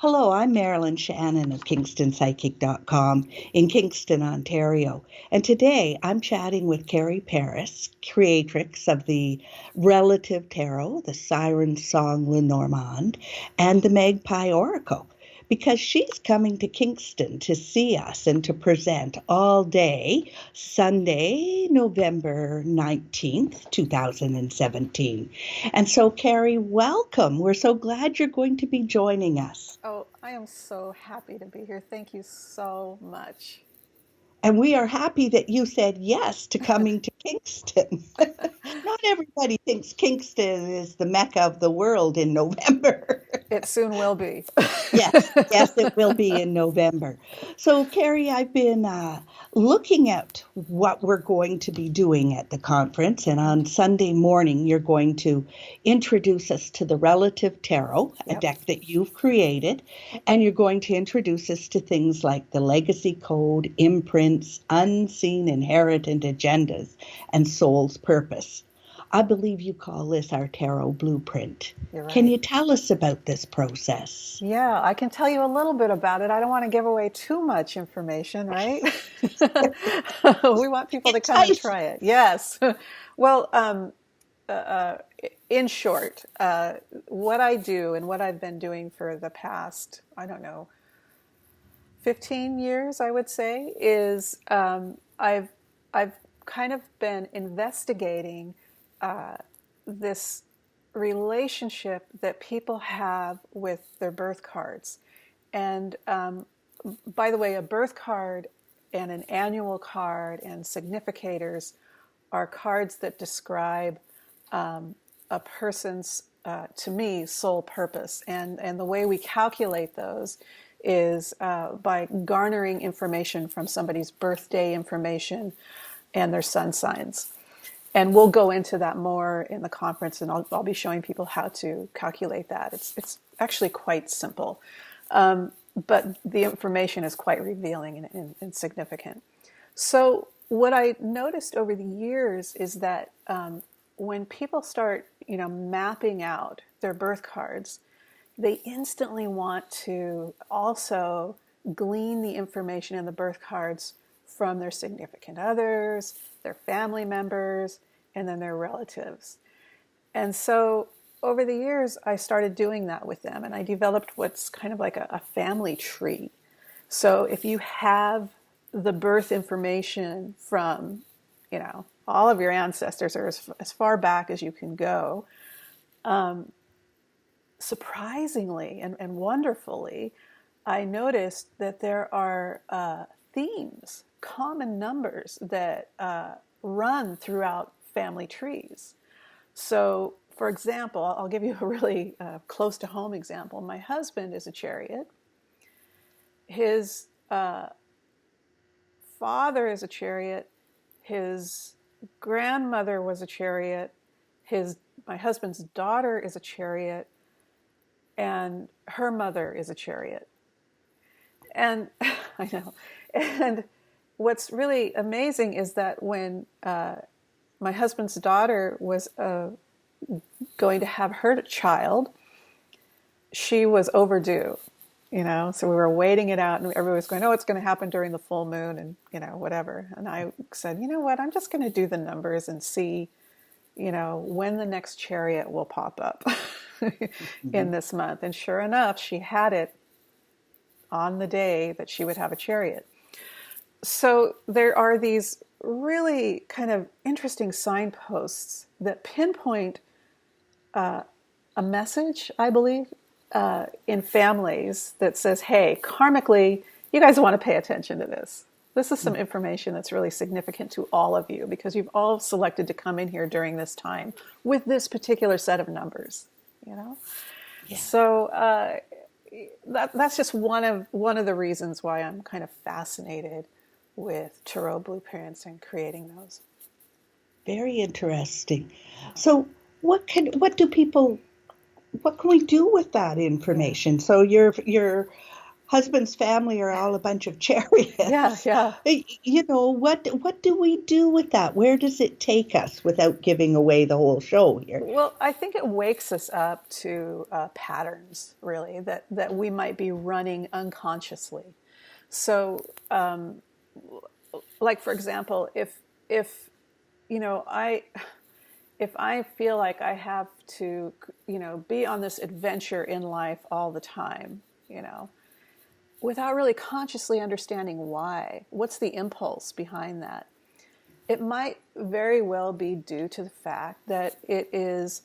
Hello, I'm Marilyn Shannon of KingstonPsychic.com in Kingston, Ontario. And today I'm chatting with Carrie Paris, creatrix of the Relative Tarot, the Siren Song Lenormand, and the Magpie Oracle, because she's coming to Kingston to see us and to present all day, Sunday, November 19th, 2017. And so, Carrie, welcome. We're so glad you're going to be joining us. Oh, I am so happy to be here. Thank you so much. And we are happy that you said yes to coming to Kingston. Not everybody thinks Kingston is the Mecca of the world in November. It soon will be. Yes, it will be in November. So, Carrie, I've been looking at what we're going to be doing at the conference, and on Sunday morning, you're going to introduce us to the Relative Tarot, a Yep. deck that you've created, and you're going to introduce us to things like the legacy code, imprints, unseen inherited agendas, and soul's purpose. I believe you call this our tarot blueprint. You're Can right. you tell us about this process? Yeah, I can tell you a little bit about it. I don't want to give away too much information, right? We want people to come and Entice. try it. Yes. Well, in short, what I do and what I've been doing for the past, I don't know, 15 years, I would say, is I've kind of been investigating this relationship that people have with their birth cards. And by the way, a birth card and an annual card and significators are cards that describe a person's, to me, soul purpose. And the way we calculate those is by garnering information from somebody's birthday information and their sun signs. And we'll go into that more in the conference, and I'll be showing people how to calculate that. It's actually quite simple, but the information is quite revealing and significant. So what I noticed over the years is that when people start, mapping out their birth cards, they instantly want to also glean the information in the birth cards from their significant others, their family members, and then their relatives. And so over the years, I started doing that with them, and I developed what's kind of like a family tree. So if you have the birth information from, all of your ancestors, or as far back as you can go, surprisingly and wonderfully, I noticed that there are themes, common numbers that run throughout family trees. So, for example, I'll give you a really close to home example. My husband is a Chariot. His father is a Chariot. His grandmother was a Chariot. My husband's daughter is a Chariot. And her mother is a Chariot. And I know. And what's really amazing is that when my husband's daughter was going to have her child, she was overdue, so we were waiting it out, and everybody was going, oh, it's going to happen during the full moon, and, whatever. And I said, you know what, I'm just going to do the numbers and see, when the next Chariot will pop up in this month. And sure enough, she had it on the day that she would have a Chariot. So there are these really kind of interesting signposts that pinpoint a message, I believe, in families that says, hey, karmically, you guys want to pay attention to this. This is some information that's really significant to all of you because you've all selected to come in here during this time with this particular set of numbers, Yeah. So that's just one of the reasons why I'm kind of fascinated with tarot blueprints and creating those. Very interesting. So what can we do with that information? So you're husband's family are all a bunch of chariots. Yeah, yeah. What do we do with that? Where does it take us without giving away the whole show here? Well, I think it wakes us up to patterns, really, that we might be running unconsciously. So, like for example, if you know, if I feel like I have to, be on this adventure in life all the time, without really consciously understanding why, what's the impulse behind that? It might very well be due to the fact that it is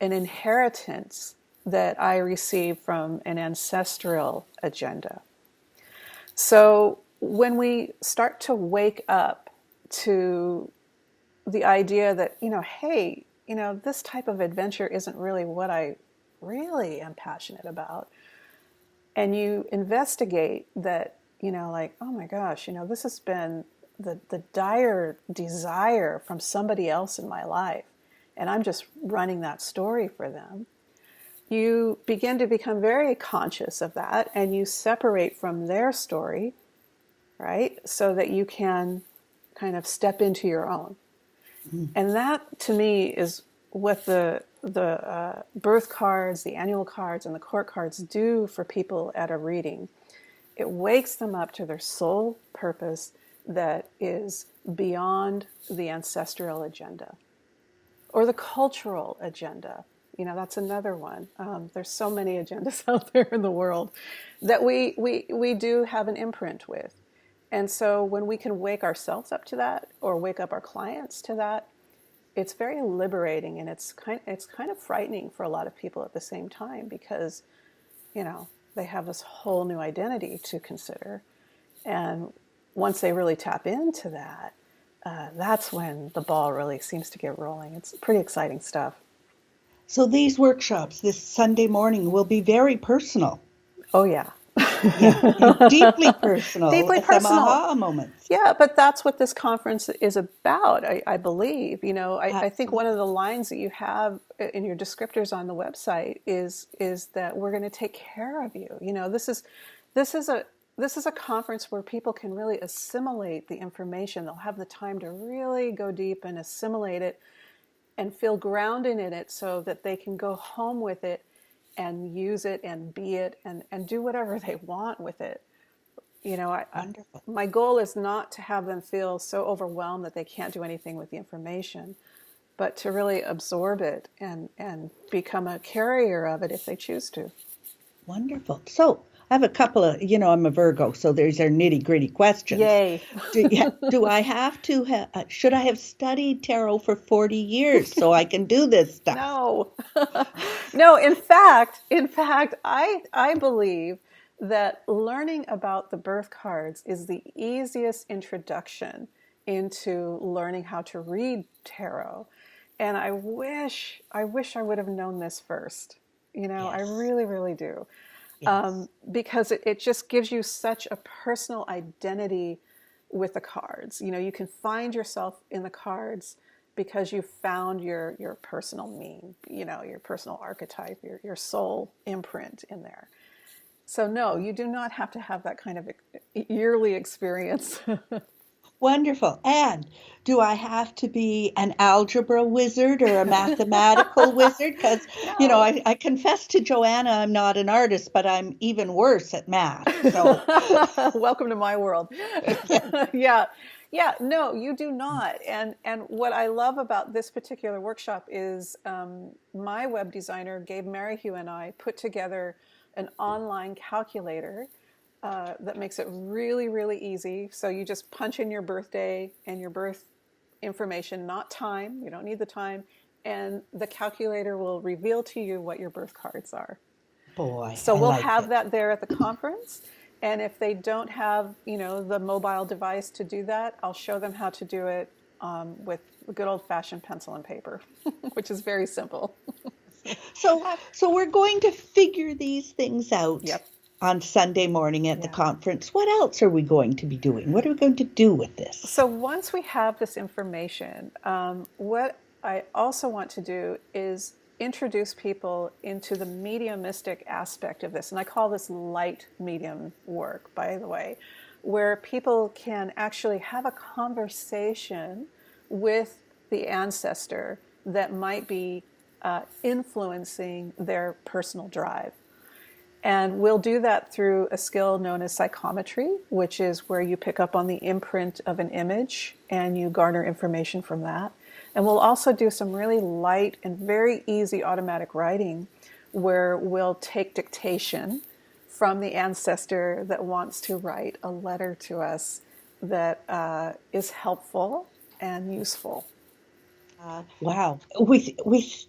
an inheritance that I received from an ancestral agenda. So when we start to wake up to the idea that, hey, this type of adventure isn't really what I really am passionate about, and you investigate that, like, oh my gosh, this has been the dire desire from somebody else in my life, and I'm just running that story for them. You begin to become very conscious of that, and you separate from their story, right? So that you can kind of step into your own. Mm. And that, to me, is what the birth cards, the annual cards, and the court cards do for people at a reading. It wakes them up to their soul purpose that is beyond the ancestral agenda or the cultural agenda. That's another one. There's so many agendas out there in the world that we do have an imprint with. And so when we can wake ourselves up to that, or wake up our clients to that, it's very liberating, and it's kind of frightening for a lot of people at the same time, because they have this whole new identity to consider. And once they really tap into that, that's when the ball really seems to get rolling. It's pretty exciting stuff. So these workshops this Sunday morning will be very personal. Oh, yeah. Yeah, deeply personal. Deeply personal. Some aha moments. Yeah, but that's what this conference is about, I believe. I think one of the lines that you have in your descriptors on the website is that we're going to take care of you. This is a conference where people can really assimilate the information. They'll have the time to really go deep and assimilate it and feel grounded in it, so that they can go home with it and use it and be it and do whatever they want with it. My goal is not to have them feel so overwhelmed that they can't do anything with the information, but to really absorb it and become a carrier of it if they choose to. Wonderful. So I have a couple of, I'm a Virgo, so there's our nitty gritty questions. Yay. Do I have to, should I have studied tarot for 40 years so I can do this stuff? No. No, in fact, I believe that learning about the birth cards is the easiest introduction into learning how to read tarot. And I wish I would have known this first. Yes. I really, really do. Yes. Because it just gives you such a personal identity with the cards. You can find yourself in the cards because you found your personal your personal archetype, your soul imprint in there. So no, you do not have to have that kind of yearly experience. Wonderful. And do I have to be an algebra wizard or a mathematical wizard? Because, no. I confess to Joanna, I'm not an artist, but I'm even worse at math. So. Welcome to my world. Yeah. Yeah, no, you do not. And what I love about this particular workshop is my web designer, Gabe Merrihew, and I put together an online calculator that makes it really, really easy. So you just punch in your birthday and your birth information, not time. You don't need the time. And the calculator will reveal to you what your birth cards are. Boy, so we'll have that there at the conference. And if they don't have, the mobile device to do that, I'll show them how to do it with a good old-fashioned pencil and paper, which is very simple. So we're going to figure these things out. Yep. On Sunday morning at the conference. What else are we going to be doing? What are we going to do with this? So once we have this information, what I also want to do is introduce people into the mediumistic aspect of this. And I call this light medium work, by the way, where people can actually have a conversation with the ancestor that might be influencing their personal drive. And we'll do that through a skill known as psychometry, which is where you pick up on the imprint of an image and you garner information from that. And we'll also do some really light and very easy automatic writing where we'll take dictation from the ancestor that wants to write a letter to us that is helpful and useful. Wow. We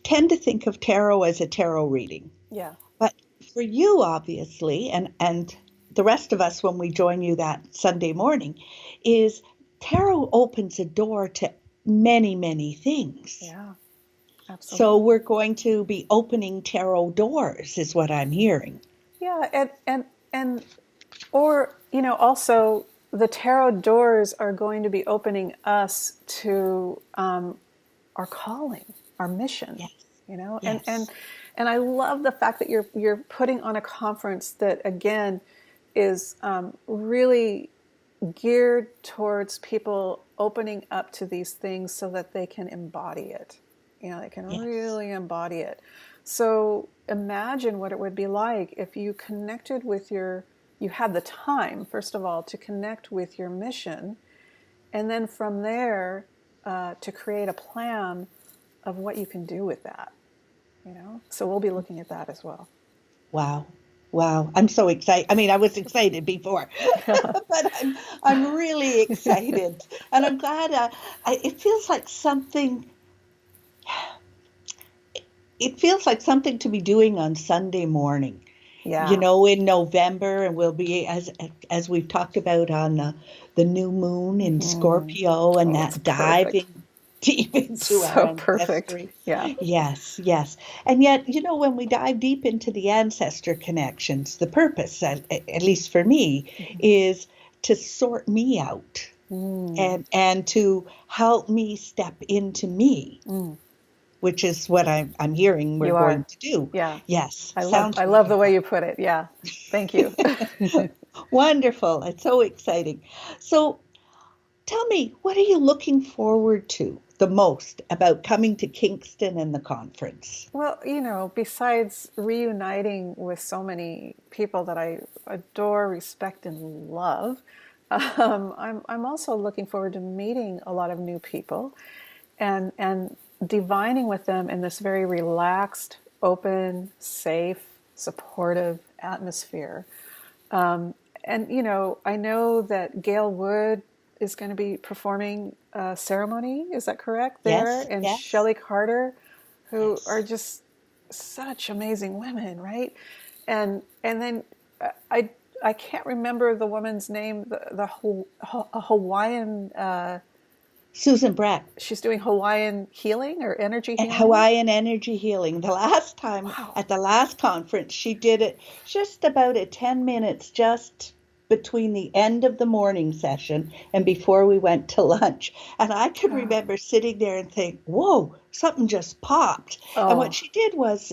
tend to think of tarot as a tarot reading. Yeah. But for you, obviously, and the rest of us when we join you that Sunday morning, is tarot opens a door to many, many things. Yeah, absolutely. So we're going to be opening tarot doors, is what I'm hearing. Yeah, and or, also the tarot doors are going to be opening us to our calling, our mission. Yes. Yes. And I love the fact that you're putting on a conference that again is really geared towards people opening up to these things so that they can embody it. They can really embody it. So imagine what it would be like if you connected with you had the time, first of all, to connect with your mission, and then from there to create a plan of what you can do with that. So we'll be looking at that as well. Wow. I'm so excited. I mean, I was excited before, but I'm really excited. And I'm glad it feels like something to be doing on Sunday morning. Yeah. In November, and we'll be, as we've talked about, on the new moon in Scorpio, and that diving deep into our ancestry. Perfect. Yeah. Yes. And yet, when we dive deep into the ancestor connections, the purpose, at least for me, is to sort me out and to help me step into me, which is what I'm hearing we're going to do. Yeah. Yes. I love the way you put it. Yeah. Thank you. Wonderful. It's so exciting. So tell me, what are you looking forward to the most about coming to Kingston and the conference? Well, besides reuniting with so many people that I adore, respect, and love, I'm also looking forward to meeting a lot of new people and divining with them in this very relaxed, open, safe, supportive atmosphere. And, I know that Gail Wood is going to be performing a ceremony. Is that correct? There. Yes. And Shelley Carter, who are just such amazing women, right? And then I can't remember the woman's name, the Hawaiian... Susan Brett. She's doing Hawaiian healing or energy healing? Hawaiian energy healing. The last time at the last conference, she did it just about 10 minutes just between the end of the morning session and before we went to lunch. And I can remember sitting there and think, whoa, something just popped. And what she did was,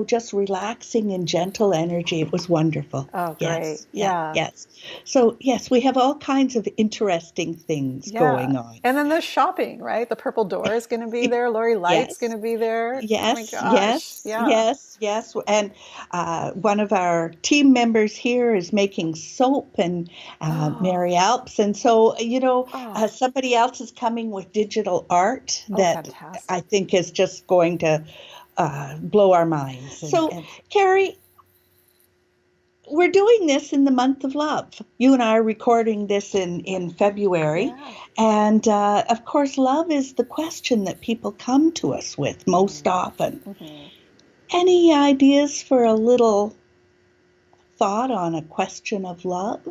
just relaxing and gentle energy. It was wonderful. Oh, great. Yes. So, yes, we have all kinds of interesting things going on. And then there's shopping, right? The Purple Door is going to be there. Lori Light's going to be there. Yes, oh my gosh. Yes. And one of our team members here is making soap, and Mary Alps. And so, somebody else is coming with digital art that fantastic. I think is just going to blow our minds. So, Carrie, we're doing this in the month of love. You and I are recording this in February. Yeah. And, of course, love is the question that people come to us with most often. Mm-hmm. Any ideas for a little thought on a question of love?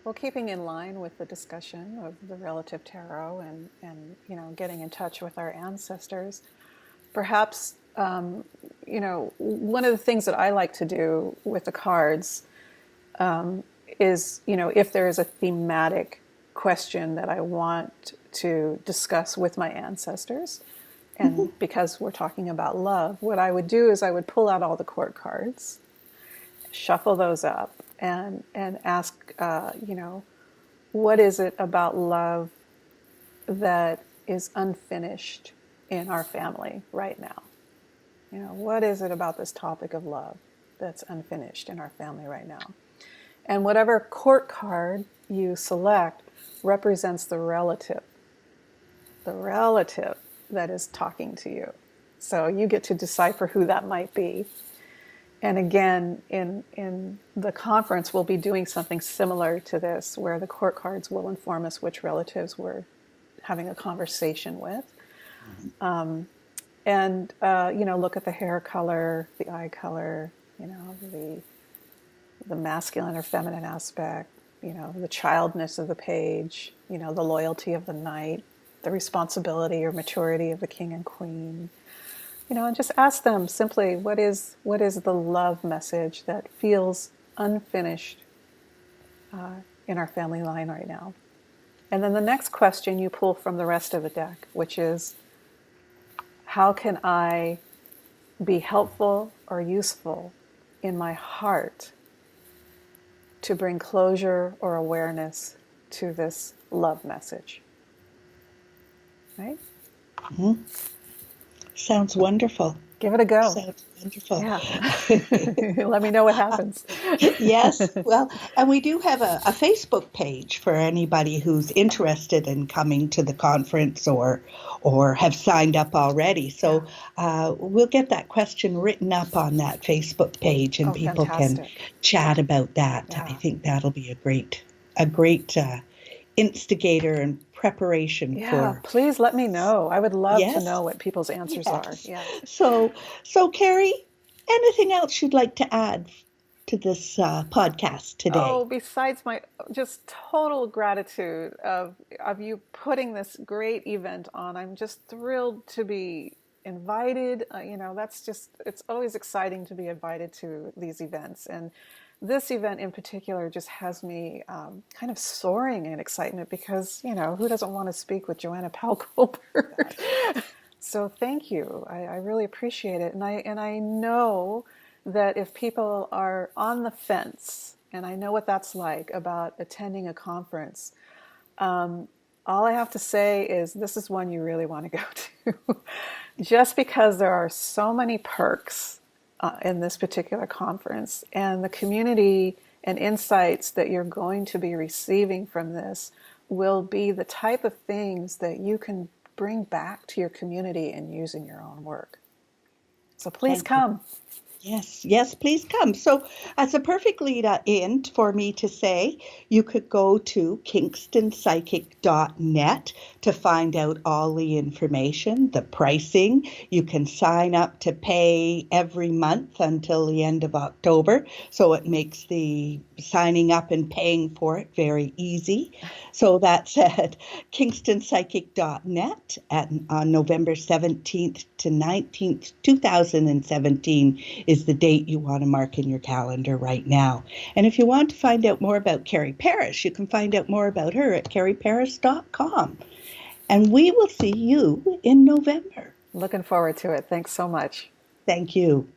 Well, keeping in line with the discussion of the relative tarot and getting in touch with our ancestors, perhaps, one of the things that I like to do with the cards is, if there is a thematic question that I want to discuss with my ancestors, And because we're talking about love, what I would do is I would pull out all the court cards, shuffle those up, and ask, what is it about love that is unfinished in our family right now? What is it about this topic of love that's unfinished in our family right now? And whatever court card you select represents the relative that is talking to you. So you get to decipher who that might be. And again, in the conference, we'll be doing something similar to this, where the court cards will inform us which relatives we're having a conversation with. Look at the hair color, the eye color, the masculine or feminine aspect, the childness of the page, the loyalty of the knight, the responsibility or maturity of the king and queen, and just ask them simply, what is the love message that feels unfinished in our family line right now? And then the next question you pull from the rest of the deck, which is, how can I be helpful or useful in my heart to bring closure or awareness to this love message? Right? Mm-hmm. Sounds wonderful. Give it a go. Sounds wonderful. Yeah. Let me know what happens. Yes. Well, and we do have a Facebook page for anybody who's interested in coming to the conference or have signed up already. So we'll get that question written up on that Facebook page, and people can chat about that. Yeah. I think that'll be a great instigator and preparation for. Yeah, please let me know. I would love to know what people's answers are. Yeah. So Carrie, anything else you'd like to add to this podcast today? Oh, besides my just total gratitude of you putting this great event on. I'm just thrilled to be invited. It's always exciting to be invited to these events. And this event in particular just has me kind of soaring in excitement because, who doesn't want to speak with Joanna Powell-Colbert? So thank you. I really appreciate it. And I know that if people are on the fence, and I know what that's like about attending a conference, all I have to say is this is one you really want to go to. Just because there are so many perks in this particular conference, and the community and insights that you're going to be receiving from this will be the type of things that you can bring back to your community and use in your own work. So please come. Yes, please come. So as a perfect lead in for me to say, you could go to kingstonspsychic.net to find out all the information, the pricing. You can sign up to pay every month until the end of October. So it makes the signing up and paying for it very easy. So that's at kingstonspsychic.net on November 17th to 19th, 2017 is the date you want to mark in your calendar right now. And if you want to find out more about Carrie Paris, you can find out more about her at carrieparis.com. And we will see you in November. Looking forward to it. Thanks so much. Thank you.